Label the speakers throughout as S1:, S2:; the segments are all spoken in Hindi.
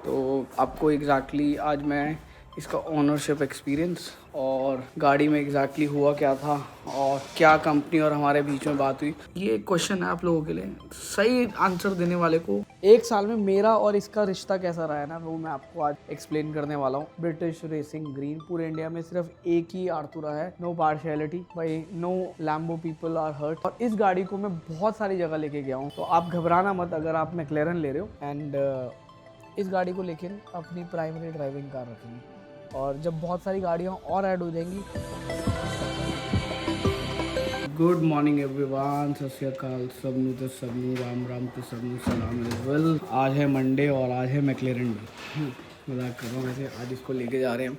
S1: तो आपको एग्जैक्टली आज मैं इसका ओनरशिप एक्सपीरियंस और गाड़ी में एग्जैक्टली हुआ क्या था और क्या कंपनी और हमारे बीच में बात हुई, ये एक क्वेश्चन है आप लोगों के लिए। सही आंसर देने वाले को 1 साल में मेरा और इसका रिश्ता कैसा रहा है ना, वो मैं आपको आज एक्सप्लेन करने वाला हूँ। ब्रिटिश रेसिंग ग्रीन, पूरे इंडिया में सिर्फ एक ही आर्थुरा है, नो पार्शियलिटी भाई, no Lambo people are hurt. और इस गाड़ी को मैं बहुत सारी जगह लेके गया हूँ, तो आप घबराना मत अगर आप मैक्लेरन ले रहे हो। एंड इस गाड़ी को लेकिन अपनी प्राइमरी ड्राइविंग कार रखेंगे, और जब बहुत सारी गाड़ियाँ और ऐड हो जाएंगी। गुड मॉर्निंग एवरीवन, सत श्री अकाल सबनू तो सबनू, राम राम तो सबनू, सलाम एज वेल। आज है मंडे और आज है मैक्लेरन डे। मजाक कर रहा हूँ, वैसे आज इसको लेके जा रहे हैं।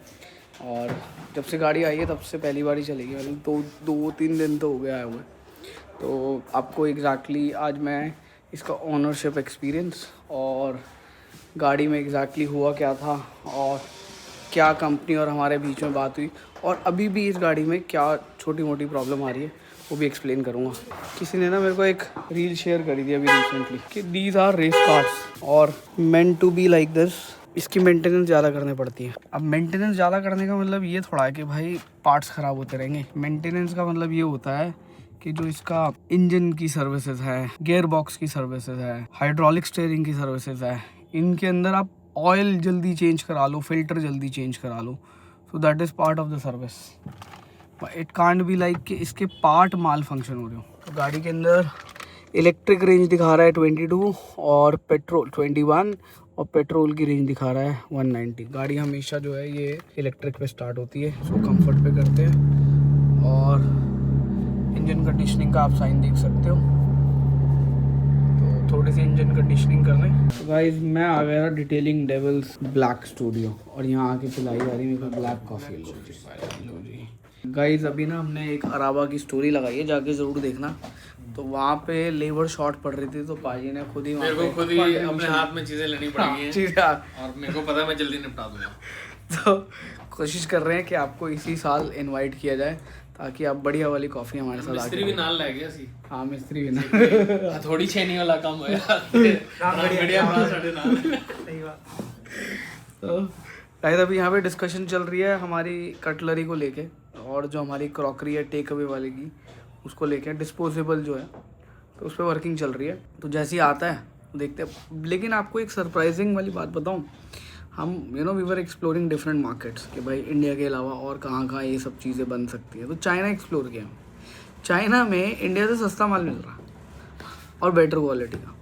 S1: और जब से गाड़ी आई है तब से पहली बार ही चलेगी, मतलब 2-3 दिन तो हो गया है हुए। तो आपको एग्जैक्टली आज मैं इसका ओनरशिप एक्सपीरियंस और गाड़ी में एग्जैक्टली हुआ क्या था और क्या कंपनी और हमारे बीच में बात हुई, और अभी भी इस गाड़ी में क्या छोटी मोटी प्रॉब्लम आ रही है वो भी एक्सप्लेन करूँगा। किसी ने ना मेरे को एक रील शेयर करी थी अभी रिसेंटली कि दीज आर रेस कार्स और meant to be like this. इसकी मेंटेनेंस ज़्यादा करनी पड़ती है। अब मेंटेनेंस ज़्यादा करने का मतलब ये थोड़ा है कि भाई पार्ट्स ख़राब होते रहेंगे। मेंटेनेंस का मतलब ये होता है कि जो इसका इंजन की सर्विसेज है, गियर बॉक्स की सर्विसेज है, हाइड्रोलिक स्टीयरिंग की सर्विसेज है, इनके अंदर आप ऑयल जल्दी चेंज करा लो, फिल्टर जल्दी चेंज करा लो। So that is part of the service. It can't be like कि इसके पार्ट माल फंक्शन हो रहे हो। तो गाड़ी के अंदर इलेक्ट्रिक रेंज दिखा रहा है 22 और पेट्रोल 21, और पेट्रोल की रेंज दिखा रहा है 190। गाड़ी हमेशा जो है ये इलेक्ट्रिक पे स्टार्ट होती है, इसको कंफर्ट पे करते हैं। और इंजन कंडीशनिंग का आप साइन देख सकते हो, थोड़ी सी इंजन कंडीशनिंग कर लें। तो गाइस मैं आ गया डिटेलिंग डेविल्स ब्लैक स्टूडियो, और यहाँ आके पिलाई जा रही है मेरे को ब्लैक कॉफ़ी। लो जी गाइस, अभी ना हमने एक अराबा की स्टोरी लगाई है, जाके ज़रूर देखना। तो वहाँ पे लेबर शॉर्ट पड़ रही थी, तो पाजी ने खुद ही
S2: अपने हाथ में चीज़ें लेनी पड़ेंगी और मेरे को पता है मैं जल्दी निपटा दूँगा।
S1: तो कोशिश कर रहे हैं कि आपको इसी साल इनवाइट किया जाए, ताकि आप बढ़िया वाली कॉफ़ी हमारे साथ
S2: मिस्त्री भी नाल ले गया सी।
S1: हाँ मिस्त्री भी ना
S2: थोड़ी छेनी वाला काम होया बढ़िया बड़ा साढ़े नाल।
S1: सही बात। तो शायद अभी यहाँ पे डिस्कशन चल रही है हमारी कटलरी को लेके, और जो हमारी क्रॉकरी है टेक अवे वाले की, उसको लेके डिस्पोजेबल जो है, तो उस पर वर्किंग चल रही है। तो जैसे ही आता है देखते हैं। लेकिन आपको एक सरप्राइजिंग वाली बात बताऊँ, हम we were exploring different markets कि भाई इंडिया के अलावा और कहाँ कहाँ ये सब चीज़ें बन सकती हैं। तो चाइना एक्सप्लोर किया। चाइना में इंडिया से सस्ता माल मिल रहा है और बेटर क्वालिटी का।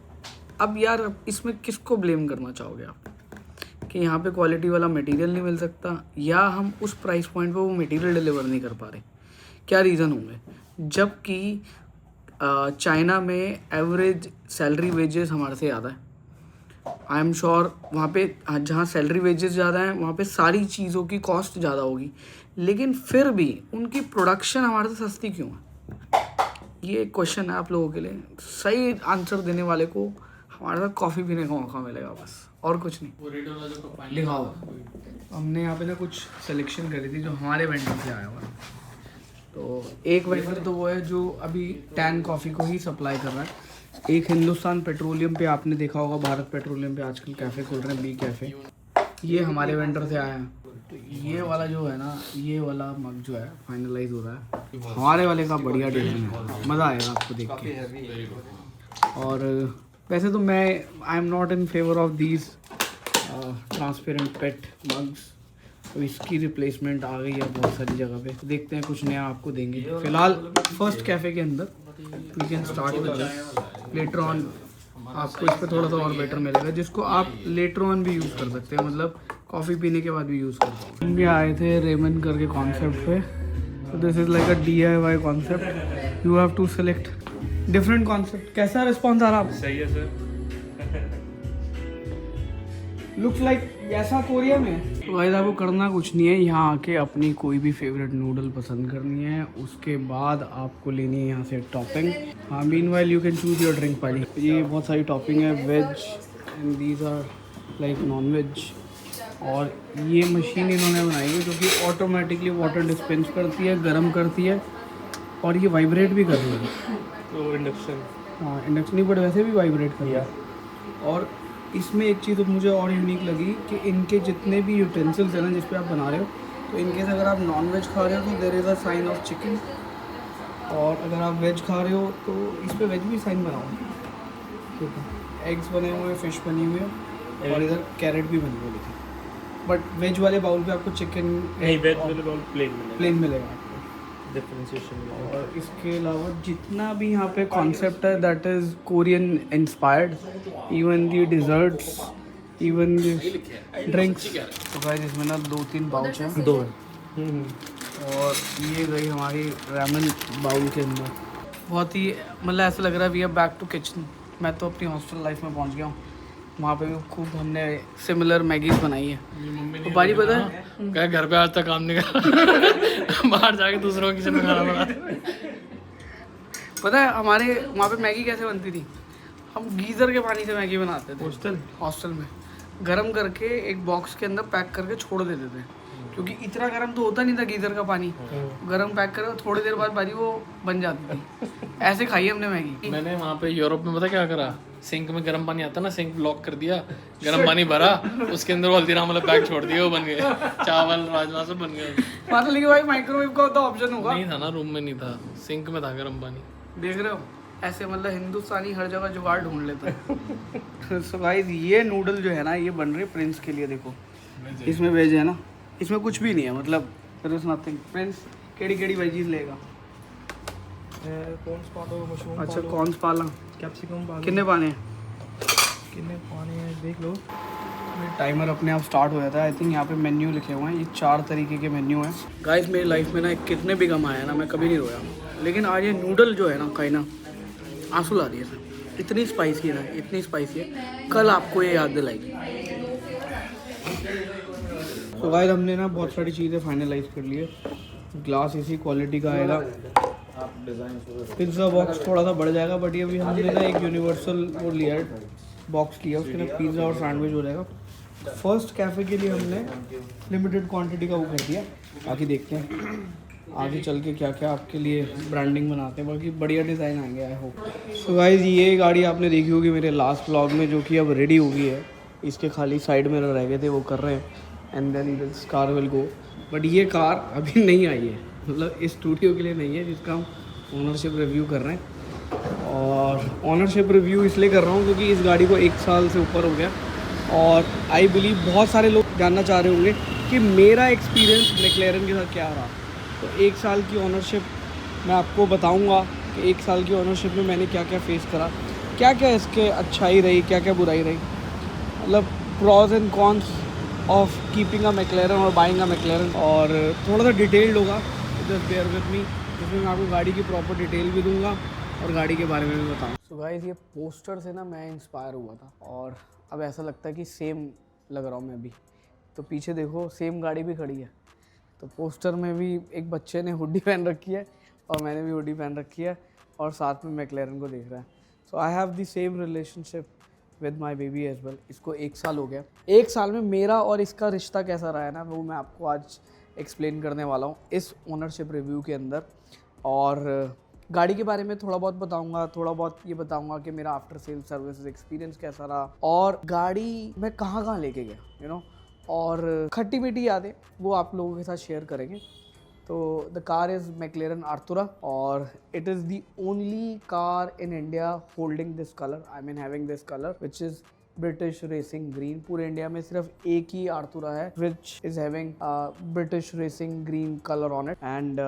S1: अब यार इसमें किसको ब्लेम करना चाहोगे आप कि यहाँ पे क्वालिटी वाला मटेरियल नहीं मिल सकता, या हम उस प्राइस पॉइंट पे वो मटेरियल डिलीवर नहीं कर पा रहे? क्या रीज़न होंगे? जबकि चाइना में एवरेज सैलरी वेजेस हमारे से ज़्यादा है। आई एम श्योर वहाँ पे जहाँ सैलरी वेजेस ज़्यादा हैं वहाँ पे सारी चीज़ों की कॉस्ट ज़्यादा होगी, लेकिन फिर भी उनकी प्रोडक्शन हमारे से सस्ती क्यों है? ये एक क्वेश्चन है आप लोगों के लिए। सही आंसर देने वाले को हमारे साथ कॉफ़ी पीने का मौका मिलेगा, बस और कुछ नहीं। दिखाओ, हमने यहाँ पे ना कुछ सिलेक्शन करी थी जो हमारे वेंडर से आया हुआ है। तो एक वेंडर तो वो है जो अभी टैन कॉफ़ी को ही सप्लाई कर रहा है। एक हिंदुस्तान पेट्रोलियम पे आपने देखा होगा, भारत पेट्रोलियम पे आजकल कैफ़े खोल रहे हैं, बी कैफ़े। ये हमारे वेंडर से आया है। तो ये वाला जो है ना, ये वाला मग जो है फाइनलाइज हो रहा है। हमारे वाले का बढ़िया डिज़ाइन है, मज़ा आएगा आपको देख के। और वैसे तो मैं I am not in favour of these transparent pet mugs, तो इसकी रिप्लेसमेंट आ गई है बहुत सारी जगह पे। देखते हैं कुछ नया आपको देंगे। फिलहाल फर्स्ट कैफ़े के अंदर we can start with this. Later on आपको इस पर थोड़ा सा और बेटर मिलेगा, जिसको आप लेटर ऑन भी यूज़ कर सकते हैं, मतलब कॉफ़ी पीने के बाद भी यूज़ कर सकते हैं। हम भी आए थे रेमन करके कॉन्सेप्ट पे। तो this is like a DIY concept, you have to select different concept. कैसा रिस्पॉन्स आ रहा है?
S2: सही है सर।
S1: लुक्स लाइक ऐसा कोरिया में। तो भाई आपको करना कुछ नहीं है, यहाँ आके अपनी कोई भी फेवरेट नूडल पसंद करनी है, उसके बाद आपको लेनी है यहाँ से टॉपिंग। हाँ, meanwhile you can choose your drink पाली। ये बहुत सारी टॉपिंग है, veg and these are like non veg. और ये मशीन इन्होंने बनाई है जो कि ऑटोमेटिकली वाटर डिस्पेंस करती है, गर्म करती है, और ये वाइब्रेट भी कर रही है।
S2: तो इंडक्शन,
S1: हाँ इंडक्शन नहीं, बट वैसे भी वाइब्रेट कर रही है। और इसमें एक चीज़ मुझे और यूनिक लगी कि इनके जितने भी यूटेंसिल्स हैं ना जिस पे आप बना रहे हो, तो इनकेस अगर आप नॉन वेज खा रहे हो तो there is a sign of chicken, और अगर आप वेज खा रहे हो तो इस पर वेज भी साइन बनाओ। ठीक है, एग्स बने हुए हैं, फिश बनी हुई है, और इधर कैरेट भी बनी हुई है। बट वेज वाले बाउल पे आपको चिकन
S3: नहीं, वेज वाले बाउल प्लेन
S1: मिलेगा आपको,
S3: डिफरेंशिएशन।
S1: और इसके अलावा जितना भी यहाँ पे कॉन्सेप्ट है that is Korean inspired, even the desserts, even drinks. तो गाइस इसमें ना 2-3 बाउच हैं,
S3: 2
S1: और ये गई हमारी रामेन बाउल के अंदर। बहुत ही मतलब ऐसा लग रहा है we are back to kitchen. मैं तो अपनी हॉस्टल लाइफ में पहुंच गया हूँ, वहाँ पे भी खूब हमने सिमिलर मैगीज बनाई है। तो भाई पता है
S2: क्या घर पे आज तक काम नहीं करा बाहर जाके दूसरों की किचन में खाना बना।
S1: पता है हमारे वहाँ पे मैगी कैसे बनती थी, हम गीज़र के पानी से मैगी बनाते थे हॉस्टल में, गर्म करके एक बॉक्स के अंदर पैक करके छोड़ देते थे, क्योंकि इतना गर्म तो होता नहीं था गीज़र का पानी। गर्म पैक करो, थोड़ी देर बाद भाई वो बन जाती थी। ऐसे खाई हमने मैगी।
S2: मैंने वहाँ पे यूरोप में पता क्या करा, सिंक में गर्म पानी आता ना, सिंक ब्लॉक कर दिया, गर्म पानी भरा, उसके अंदर हल्दीराम वाला पैक छोड़ दिया, वो बन गए चावल राजमा सब बन गए।
S1: मतलब लेकिन भाई माइक्रोवेव का तो ऑप्शन होगा
S2: नहीं था ना, रूम में नहीं था, सिंक में था गर्म पानी।
S1: देख रहे हो, ऐसे मतलब हिंदुस्तानी हर जगह जुगाड़ ढूंढ लेता है। सो गाइस ये नूडल जो है ना ये बन रही है प्रिंस के लिए। देखो इसमें वेज है ना, इसमें कुछ भी नहीं है, मतलब देयर इज नथिंग। प्रिंस केड़ी वेजीज लेगा?
S3: कॉर्न्स पालो, मशरूम
S1: अच्छा कॉर्न्स पाला,
S3: कैप्सिकम पालो।
S1: कितने पाने हैं?
S3: कितने पाने हैं देख लो।
S1: टाइमर अपने आप स्टार्ट हो जाता है। आई थिंक यहाँ पे मेन्यू लिखे हुए हैं, ये 4 तरीके के मेन्यू हैं। गाइस मेरी लाइफ में ना कितने भी गम आया ना, मैं कभी नहीं रोया, लेकिन आज ये नूडल जो है ना खाई ना आंसू ला रही है। इतनी स्पाइसी है ना, इतनी स्पाइसी है, कल आपको ये याद दिलाएगी। तो गाइस हमने ना बहुत सारी चीज़ें फाइनलाइज कर ली है। ग्लास इसी क्वालिटी का आएगा, पिज़्ज़ा बॉक्स थोड़ा सा बढ़ जाएगा, बट ये भी हमने ना एक यूनिवर्सल वो लिया है, बॉक्स लिया, उसके अंदर पिज़्ज़ा और सैंडविच हो जाएगा। फर्स्ट कैफ़े के लिए हमने लिमिटेड क्वांटिटी का वो कर दिया, बाकी देखते हैं आगे चल के क्या क्या आपके लिए ब्रांडिंग बनाते हैं, बाकी बढ़िया डिज़ाइन आएंगे आई होप। सो गाइस ये गाड़ी आपने देखी होगी मेरे लास्ट व्लॉग में, जो कि अब रेडी हो गई है। इसके खाली साइड मिरर रह गए थे, वो कर रहे हैं, and then this car will go. But ये कार अभी नहीं आई है, मतलब इस स्टूडियो के लिए नहीं है, जिसका हम ओनरशिप रिव्यू कर रहे हैं। और ओनरशिप रिव्यू इसलिए कर रहा हूँ क्योंकि इस गाड़ी को 1 साल से ऊपर हो गया, और आई बिलीव बहुत सारे लोग जानना चाह रहे होंगे कि मेरा एक्सपीरियंस मैक्लेरन के साथ क्या रहा। तो 1 साल की ओनरशिप मैं आपको बताऊंगा कि 1 साल की ओनरशिप में मैंने क्या क्या फेस करा, क्या क्या इसके अच्छाई रही, क्या क्या बुराई रही, मतलब pros and cons of keeping a मैक्लेरन और बाइंग अ मैक्लेरन। और थोड़ा सा डिटेल्ड होगा, जस्ट बेयर विद मी, जिसमें मैं आपको गाड़ी की प्रॉपर डिटेल भी दूंगा और गाड़ी के बारे में भी बताऊँ। सो गाइस ये पोस्टर से ना मैं इंस्पायर हुआ था, और अब ऐसा लगता है कि सेम लग रहा हूँ मैं भी। तो पीछे देखो सेम गाड़ी भी खड़ी है, तो पोस्टर में भी एक बच्चे ने हुडी पहन रखी है और मैंने भी हुडी पहन रखी है, और साथ में मैक्लेरन को देख रहा है। So I have the same relationship with my baby as well. इसको 1 साल हो गया। 1 साल में मेरा और इसका रिश्ता कैसा रहा है ना, वो मैं आपको आज एक्सप्लेन करने वाला हूँ इस ओनरशिप रिव्यू के अंदर। और गाड़ी के बारे में थोड़ा बहुत बताऊंगा, थोड़ा बहुत ये बताऊंगा कि मेरा आफ्टर सेल सर्विस एक्सपीरियंस कैसा रहा, और गाड़ी मैं कहाँ कहाँ लेके गया यू नो, और खट्टी मीठी यादें वो आप लोगों के साथ शेयर करेंगे। तो द कार इज़ मैक्लेरन आर्थुरा, और it is the only car in India holding this colour, I mean having this colour which is British racing green. पूरे इंडिया में सिर्फ एक ही आर्थुरा है which is having British racing green colour on it. And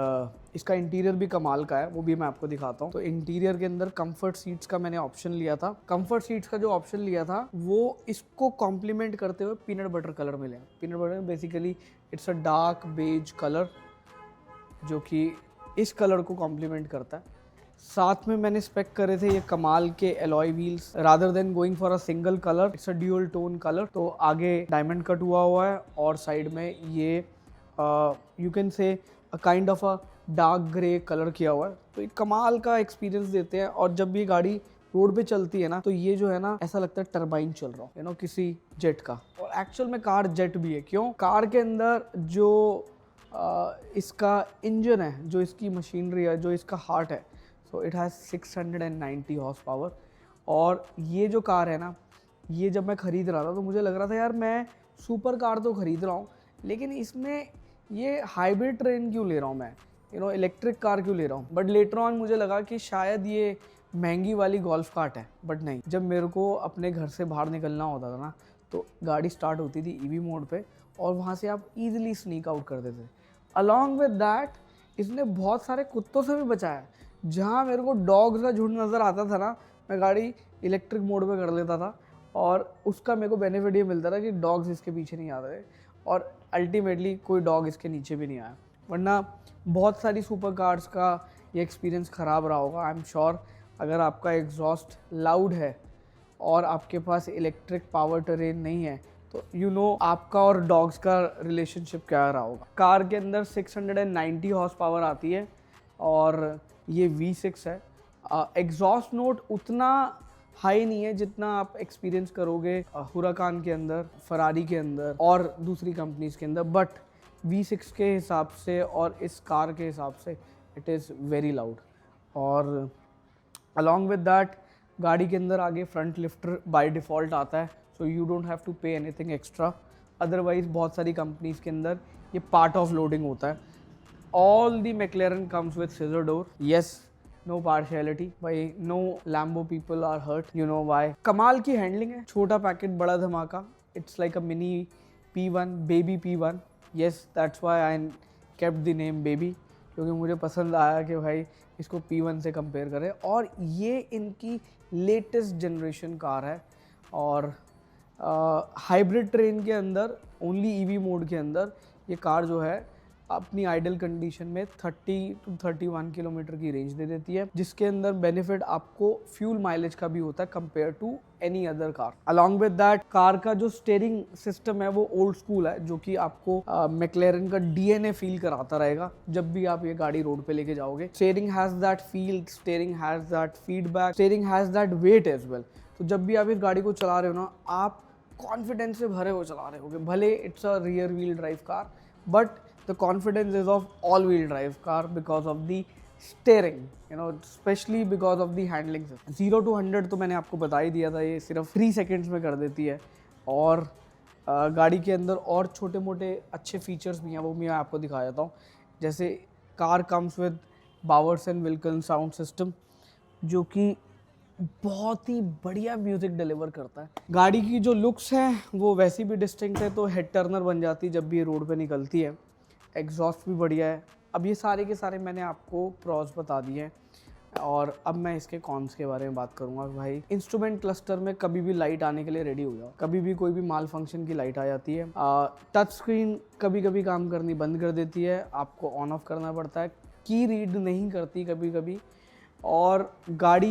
S1: इसका इंटीरियर भी कमाल का है, वो भी मैं आपको दिखाता हूँ। तो इंटीरियर के अंदर कंफर्ट सीट्स का मैंने ऑप्शन लिया था। कंफर्ट सीट्स का जो ऑप्शन लिया था वो इसको कॉम्प्लीमेंट करते हुए पीनट बटर कलर में लिया। Peanut butter basically it's a dark beige colour, जो कि इस कलर को कॉम्प्लीमेंट करता है। साथ में मैंने स्पेक करे थे ये कमाल के alloy wheels, rather than going for a single colour it's a dual tone colour. तो आगे डायमंड कट हुआ है, और साइड में ये you can say a kind of a dark grey colour किया हुआ है। तो एक कमाल का एक्सपीरियंस देते हैं, और जब ये गाड़ी रोड पे चलती है ना, तो ये जो है ना ऐसा लगता है टरबाइन चल रहा हो यू नो किसी जेट का। और एक्चुअल में कार जेट भी है। क्यों? कार के अंदर जो इसका इंजन है, जो इसकी मशीनरी है, जो इसका हार्ट है, so it has 690 horse power. और ये जो कार है ना, ये जब मैं ख़रीद रहा था तो मुझे लग रहा था यार मैं सुपर कार तो ख़रीद रहा हूँ, लेकिन इसमें ये हाइब्रिड ट्रेन क्यों ले रहा हूँ मैं, इलेक्ट्रिक कार क्यों ले रहा हूँ। बट लेटर ऑन मुझे लगा कि शायद ये महंगी वाली गोल्फ कार्ट है, बट नहीं। जब मेरे को अपने घर से बाहर निकलना होता था ना, तो गाड़ी स्टार्ट होती थी ईवी मोड पे और वहाँ से आप ईजिली स्नीक आउट कर देते थे। अलॉन्ग विद दैट इसने बहुत सारे कुत्तों से भी बचाया। जहाँ मेरे को डॉग्स का झुंड नज़र आता था ना, मैं गाड़ी इलेक्ट्रिक मोड पे कर लेता था और उसका मेरे को बेनिफिट ये मिलता था कि डॉग्स इसके पीछे नहीं आते थे और अल्टीमेटली कोई डॉग इसके नीचे भी नहीं आया। वरना बहुत सारी सुपर कार्स का ये एक्सपीरियंस ख़राब रहा होगा। आई एम श्योर अगर आपका एग्जॉस्ट लाउड है और आपके पास इलेक्ट्रिक पावर ट्रेन नहीं है तो आपका और डॉग्स का रिलेशनशिप क्या रहा होगा। कार के अंदर 690 हॉर्स पावर आती है और ये V6 है। एग्जॉस्ट नोट उतना हाई नहीं है जितना आप एक्सपीरियंस करोगे हुराकान के अंदर, फरारी के अंदर और दूसरी कंपनीज के अंदर, बट V6 के हिसाब से और इस कार के हिसाब से इट इज़ वेरी लाउड। और अलॉन्ग विद दैट गाड़ी के अंदर आगे फ्रंट लिफ्टर बाय डिफ़ॉल्ट आता है, so you don't have to pay anything extra. Otherwise बहुत सारी कंपनीज़ के अंदर ये पार्ट ऑफ लोडिंग होता है। All the McLaren comes with scissor door. Yes, no partiality भाई, no Lambo people are hurt, you know why. कमाल की हैंडलिंग है, छोटा पैकेट बड़ा धमाका। It's like a mini P1, baby P1। Yes, that's why I kept the name baby, क्योंकि मुझे पसंद आया कि भाई इसको P1 से कंपेयर करें। और ये इनकी लेटेस्ट जनरेशन कार है और हाइब्रिड ट्रेन के अंदर ओनली ईवी मोड के अंदर ये कार जो है अपनी आइडल कंडीशन में 30 to 31 किलोमीटर की रेंज दे देती है, जिसके अंदर बेनिफिट आपको फ्यूल माइलेज का भी होता है compare to any other car. Along with that car का जो स्टीयरिंग सिस्टम है वो ओल्ड स्कूल है, जो कि आपको मैक्लेरन का DNA फील कराता रहेगा जब भी आप ये गाड़ी रोड पे लेके जाओगे। Steering has that feel, steering has that feedback, steering has that weight as well. तो जब भी आप इस गाड़ी को चला रहे हो ना, आप कॉन्फिडेंस से भरे हो चला रहे होगे। भले it's a rear wheel drive car, but the confidence is of all wheel drive car because of the steering, especially because of the handling system। 0 to 100 तो मैंने आपको बता ही दिया था, ये सिर्फ 3 सेकेंड्स में कर देती है। और गाड़ी के अंदर और छोटे मोटे अच्छे फीचर्स भी हैं, वो मैं आपको दिखा देता हूँ। जैसे car comes with bowers and Wilkin sound system, जो कि बहुत ही बढ़िया म्यूज़िक डिलीवर करता है। गाड़ी की जो लुक्स हैं वो वैसी भी डिस्टिंक्ट है, तो हेड टर्नर बन जाती है जब भी ये रोड पे निकलती है। एग्जॉस्ट भी बढ़िया है। अब ये सारे के सारे मैंने आपको प्रॉस बता दिए हैं और अब मैं इसके कॉन्स के बारे में बात करूंगा। भाई इंस्ट्रूमेंट क्लस्टर में कभी भी लाइट आने के लिए रेडी हो जाओ, कभी भी कोई भी माल फंक्शन की लाइट आ जाती है। टच स्क्रीन कभी कभी काम करनी बंद कर देती है, आपको ऑन ऑफ करना पड़ता है। की रीड नहीं करती कभी कभी। और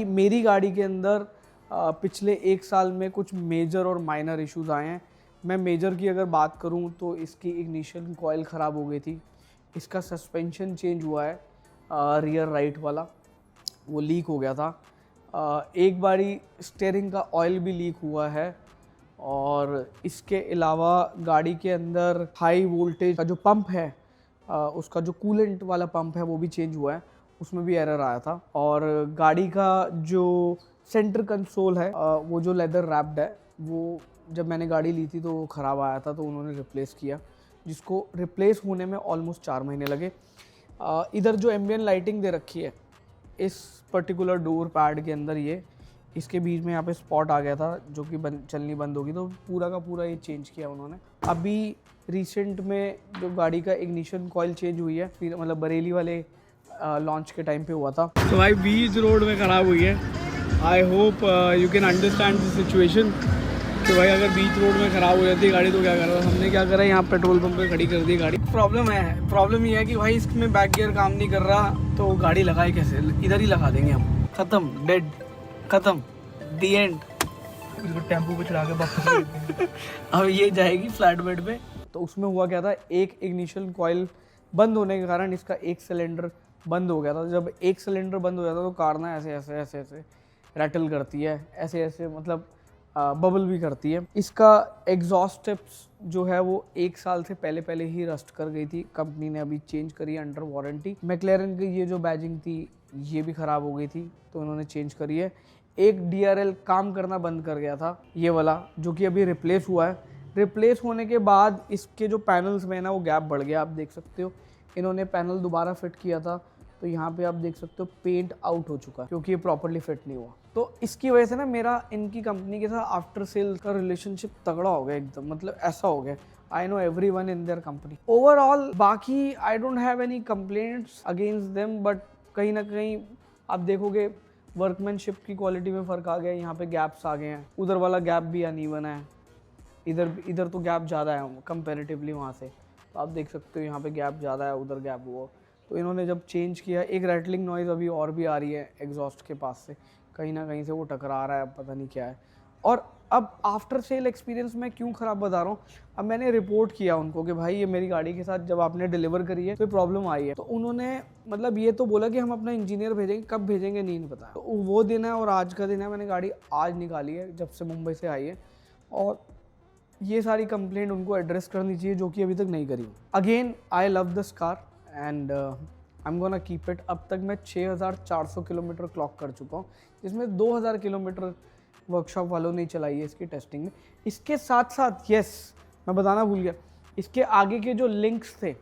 S1: मेरी गाड़ी के अंदर पिछले 1 साल में कुछ मेजर और माइनर इश्यूज आए हैं। मैं मेजर की अगर बात करूं तो इसकी इग्निशन कॉइल ख़राब हो गई थी, इसका सस्पेंशन चेंज हुआ है, रियर राइट वाला वो लीक हो गया था। एक बारी स्टीयरिंग का ऑयल भी लीक हुआ है। और इसके अलावा गाड़ी के अंदर हाई वोल्टेज का जो पंप है, उसका जो कूलेंट वाला पंप है वो भी चेंज हुआ है, उसमें भी एरर आया था। और गाड़ी का जो सेंटर कंसोल है वो जो लेदर रैप्ड है, वो जब मैंने गाड़ी ली थी तो वो ख़राब आया था, तो उन्होंने रिप्लेस किया, जिसको रिप्लेस होने में ऑलमोस्ट 4 महीने लगे। इधर जो एम्बियंट लाइटिंग दे रखी है इस पर्टिकुलर डोर पैड के अंदर, ये इसके बीच में यहाँ पे स्पॉट आ गया था जो कि चलनी बंद होगी, तो पूरा का पूरा ये चेंज किया उन्होंने। अभी रिसेंट में जो गाड़ी का इग्निशन कॉइल चेंज हुई है, फिर मतलब बरेली वाले लॉन्च के टाइम पे हुआ था। तो भाई बीच रोड में ख़राब हुई है। I hope you can understand the situation कि भाई अगर बीच रोड में ख़राब हो जाती है गाड़ी तो क्या करा। हमने क्या करा, यहाँ पेट्रोल पंप पे खड़ी कर दी गाड़ी। प्रॉब्लम ये है कि भाई इसमें बैक गियर काम नहीं कर रहा, तो गाड़ी लगाए कैसे, इधर ही लगा देंगे हम। ख़त्म, डेड, ख़त्म, दी एंड।
S3: इसको टेम्पो पे चढ़ा के वापस
S1: अब ये जाएगी फ्लैट बेड पे। तो उसमें हुआ क्या था, एक इग्निशन कॉइल बंद होने के कारण इसका एक सिलेंडर बंद हो गया था। जब एक सिलेंडर बंद हो जाता है तो कार ना ऐसे ऐसे ऐसे ऐसे रैटल करती है, ऐसे ऐसे मतलब बबल भी करती है। इसका एग्जॉस्ट टिप्स जो है वो 1 साल से पहले ही रस्ट कर गई थी, कंपनी ने अभी चेंज करी है अंडर वारंटी। मैक्लेरन की ये जो बैजिंग थी ये भी ख़राब हो गई थी, तो उन्होंने चेंज करी है। एक DRL काम करना बंद कर गया था, ये वाला, जो कि अभी रिप्लेस हुआ है। रिप्लेस होने के बाद इसके जो पैनल्स में ना वो गैप बढ़ गया, आप देख सकते हो। इन्होंने पैनल दोबारा फिट किया था, तो यहाँ पे आप देख सकते हो पेंट आउट हो चुका है क्योंकि ये प्रॉपरली फिट नहीं हुआ। तो इसकी वजह से ना मेरा इनकी कंपनी के साथ आफ्टर सेल का रिलेशनशिप तगड़ा हो गया एकदम, मतलब ऐसा हो गया। I know everyone in their company. Overall, बाकी I don't have any complaints against them, but कहीं ना कहीं आप देखोगे वर्कमैनशिप की क्वालिटी में फ़र्क आ गया, यहाँ पे गैप्स आ गए हैं, उधर वाला गैप भी अनइवन है, इधर तो गैप ज़्यादा है कंपैरेटिवली वहाँ से। तो आप देख सकते हो यहाँ पे गैप ज़्यादा है, उधर गैप हुआ। तो इन्होंने जब चेंज किया, एक रैटलिंग नॉइज़ अभी और भी आ रही है एग्जॉस्ट के पास से, कहीं ना कहीं से वो टकरा रहा है, पता नहीं क्या है। और अब आफ्टर सेल एक्सपीरियंस मैं क्यों ख़राब बता रहा हूँ, अब मैंने रिपोर्ट किया उनको कि भाई ये मेरी गाड़ी के साथ जब आपने डिलीवर करी है तो प्रॉब्लम आई है। तो उन्होंने मतलब ये तो बोला कि हम अपना इंजीनियर भेजेंगे, कब भेजेंगे नहीं पता। तो वो दिन है और आज का दिन है, मैंने गाड़ी आज निकाली है जब से मुंबई से आई है, और ये सारी कंप्लेंट उनको एड्रेस करनी चाहिए जो कि अभी तक नहीं करी। Again I love this car and I am gonna keep it. अब तक मैं 6400 किलोमीटर क्लॉक कर चुका हूँ, जिसमें 2000 किलोमीटर वर्कशॉप वालों ने चलाई है इसकी टेस्टिंग में। इसके साथ साथ यस मैं बताना भूल गया, इसके आगे के जो लिंक्स थे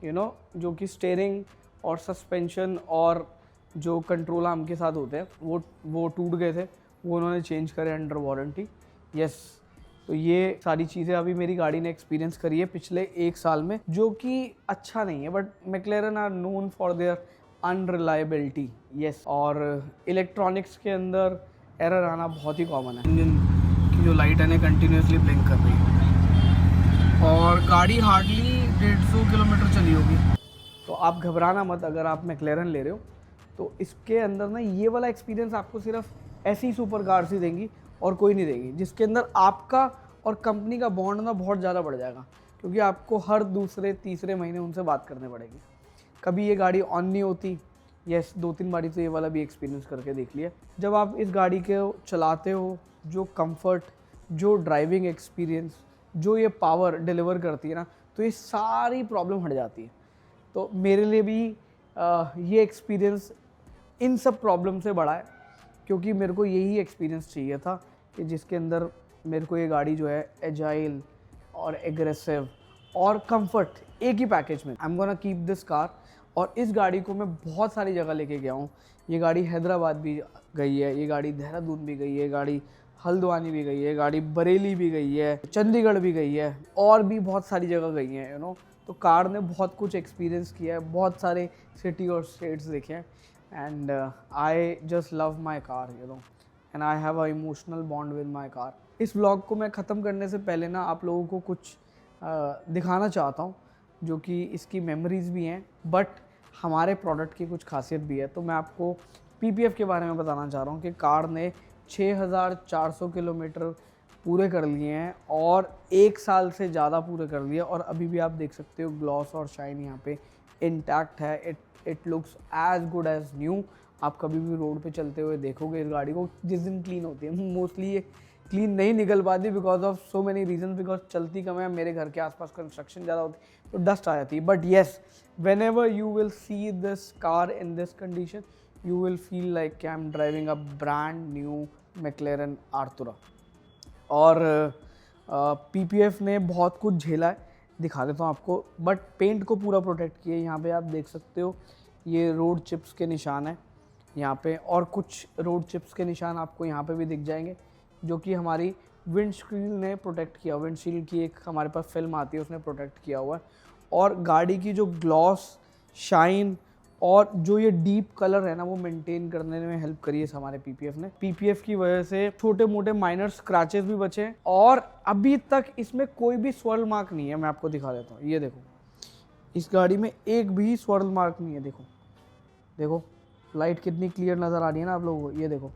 S1: जो कि स्टीयरिंग और सस्पेंशन और जो कंट्रोल आर्म के साथ होते हैं वो टूट गए थे, वो उन्होंने चेंज करे अंडर वारंटी। यस, तो ये सारी चीज़ें अभी मेरी गाड़ी ने एक्सपीरियंस करी है पिछले 1 साल में, जो कि अच्छा नहीं है, but McLaren are known for their unreliability. Yes, और इलेक्ट्रॉनिक्स के अंदर एरर आना बहुत ही कॉमन है। इंजन की जो लाइट है ना कंटिन्यूसली ब्लिंक कर रही है और गाड़ी हार्डली 150 किलोमीटर चली होगी। तो आप घबराना मत अगर आप मैक्लेरन ले रहे हो, तो इसके अंदर ना ये वाला एक्सपीरियंस आपको सिर्फ ऐसी सुपर कार्स ही देंगी और कोई नहीं देगी, जिसके अंदर आपका और कंपनी का बॉन्ड ना बहुत ज़्यादा बढ़ जाएगा, क्योंकि आपको हर दूसरे तीसरे महीने उनसे बात करने पड़ेगी। कभी ये गाड़ी ऑन नहीं होती। यस, 2-3 बारी तो ये वाला भी एक्सपीरियंस करके देख लिया। जब आप इस गाड़ी के चलाते हो, जो कंफर्ट, जो ड्राइविंग एक्सपीरियंस, जो ये पावर डिलीवर करती है ना, तो ये सारी प्रॉब्लम हट जाती है। तो मेरे लिए भी ये एक्सपीरियंस इन सब प्रॉब्लम से बड़ा है, क्योंकि मेरे को यही एक्सपीरियंस चाहिए था कि जिसके अंदर मेरे को ये गाड़ी जो है एजाइल और एग्रेसिव और कंफर्ट एक ही पैकेज में। I am gonna keep this car. और इस गाड़ी को मैं बहुत सारी जगह लेके गया हूँ। ये गाड़ी हैदराबाद भी गई है, ये गाड़ी देहरादून भी गई है, ये गाड़ी हल्द्वानी भी गई है, गाड़ी बरेली भी गई है, चंडीगढ़ भी गई है, और भी बहुत सारी जगह गई हैं तो कार ने बहुत कुछ एक्सपीरियंस किया है, बहुत सारे सिटी और स्टेट्स देखे हैं। And I just love my car and I have a emotional bond with my car. इस व्लॉग को मैं ख़त्म करने से पहले ना आप लोगों को कुछ दिखाना चाहता हूँ, जो कि इसकी मेमोरीज़ भी हैं, बट हमारे प्रोडक्ट की कुछ खासियत भी है। तो मैं आपको PPF के बारे में बताना चाह रहा हूँ कि कार ने 6400 किलोमीटर पूरे कर लिए हैं और 1 साल से ज़्यादा पूरे कर लिए, और अभी भी आप देख सकते हो ग्लॉस और शाइन यहाँ पे इंटैक्ट है। It looks as good as new. आप कभी भी रोड पे चलते हुए देखोगे इस गाड़ी को, जिस दिन क्लीन होती है, मोस्टली ये क्लीन नहीं निकल पाती because of so many reason, because चलती कम है, मेरे घर के आसपास कंस्ट्रक्शन ज़्यादा होती है तो डस्ट आ जाती है। But yes, whenever you will see this car in this condition, you will feel like I'm driving a brand new McLaren Artura। और PPF ने बहुत कुछ झेला है, दिखा देता हूँ आपको, बट पेंट को पूरा प्रोटेक्ट किया। यहाँ पे आप देख सकते हो ये रोड चिप्स के निशान है यहाँ पे, और कुछ रोड चिप्स के निशान आपको यहाँ पे भी दिख जाएंगे, जो कि हमारी विंडशील्ड ने प्रोटेक्ट किया। विंडशील्ड की एक हमारे पास फिल्म आती है, उसने प्रोटेक्ट किया हुआ है। और गाड़ी की जो ग्लॉस, शाइन और जो ये डीप कलर है ना, वो मेंटेन करने में हेल्प करी है हमारे PPF ने। PPF की वजह से छोटे मोटे माइनर स्क्रैचेस भी बचे हैं, और अभी तक इसमें कोई भी स्वर्ल मार्क नहीं है। मैं आपको दिखा देता हूँ, ये देखो, इस गाड़ी में एक भी स्वर्ल मार्क नहीं है। देखो लाइट कितनी क्लियर नज़र आ रही है ना आप लोगों को, ये देखो,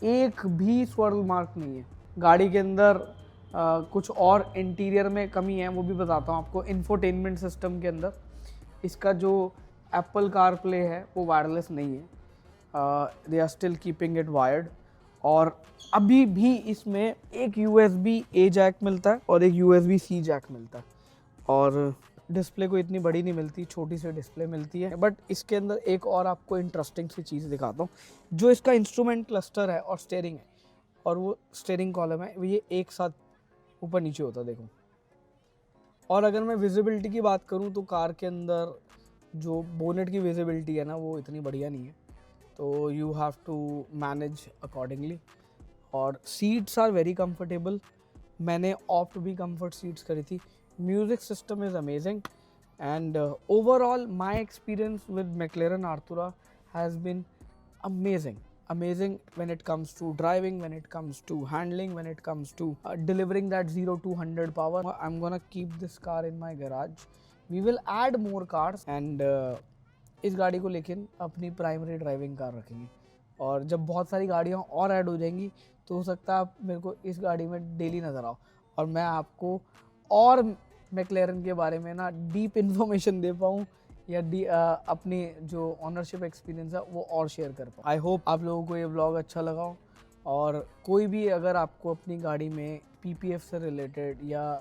S1: एक भी स्वर्ल मार्क नहीं है। गाड़ी के अंदर कुछ और इंटीरियर में कमी है, वो भी बताता हूँ आपको। इंफोटेनमेंट सिस्टम के अंदर इसका जो एप्पल कार प्ले है वो वायरलेस नहीं है, they are still keeping it wired. और अभी भी इसमें एक USB A जैक मिलता है और एक USB C जैक मिलता है, और डिस्प्ले को इतनी बड़ी नहीं मिलती, छोटी सी डिस्प्ले मिलती है। बट इसके अंदर एक और आपको इंटरेस्टिंग सी चीज़ दिखाता हूँ, जो इसका इंस्ट्रूमेंट क्लस्टर है और स्टेयरिंग है और वो स्टेयरिंग कॉलम है, ये एक साथ ऊपर नीचे होता है, देखो। और अगर मैं विजिबिलिटी की बात करूँ तो कार के अंदर जो बोनेट की विजिबिलिटी है ना, वो इतनी बढ़िया नहीं है, तो you have to manage accordingly. और सीट्स आर वेरी कंफर्टेबल, मैंने ऑप्ट भी कंफर्ट सीट्स करी थी। Music system is amazing and overall my experience with McLaren Artura has been amazing when it comes to driving, when it comes to handling, when it comes to delivering that 0 to 100 power. I'm gonna keep this car in my garage. We will add more cars and इस गाड़ी को लेकिन अपनी प्राइमरी ड्राइविंग कार रखेंगे, और जब बहुत सारी गाड़ियाँ और ऐड हो जाएंगी तो हो सकता है आप मेरे को इस गाड़ी में डेली नज़र आओ और मैं आपको और मैक्लेरन के बारे में ना डीप इन्फॉर्मेशन दे पाऊँ या अपनी जो ऑनरशिप एक्सपीरियंस है वो और शेयर कर पाऊँ। आई होप आप लोगों को ये व्लॉग अच्छा लगा हो, और कोई भी अगर आपको अपनी गाड़ी में पीपीएफ से रिलेटेड या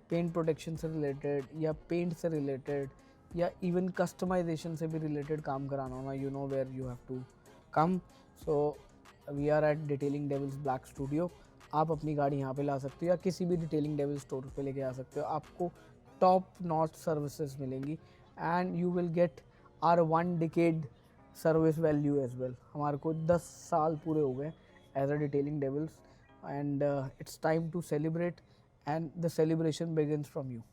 S1: पेंट प्रोटेक्शन से रिलेटेड या पेंट से रिलेटेड या इवन कस्टमाइजेशन से भी रिलेटेड काम कराना हो ना, you know where you have to come. So we are at detailing devils black studio. आप अपनी गाड़ी यहाँ पे ला सकते हो या किसी भी डिटेलिंग डेविल स्टोर पे लेके आ सकते हो, आपको टॉप नॉच सर्विसेज मिलेंगी and you will get our 1 decade service value as well. हमारे को 10 साल पूरे हो गए as a detailing devils and it's time to celebrate and the celebration begins from you.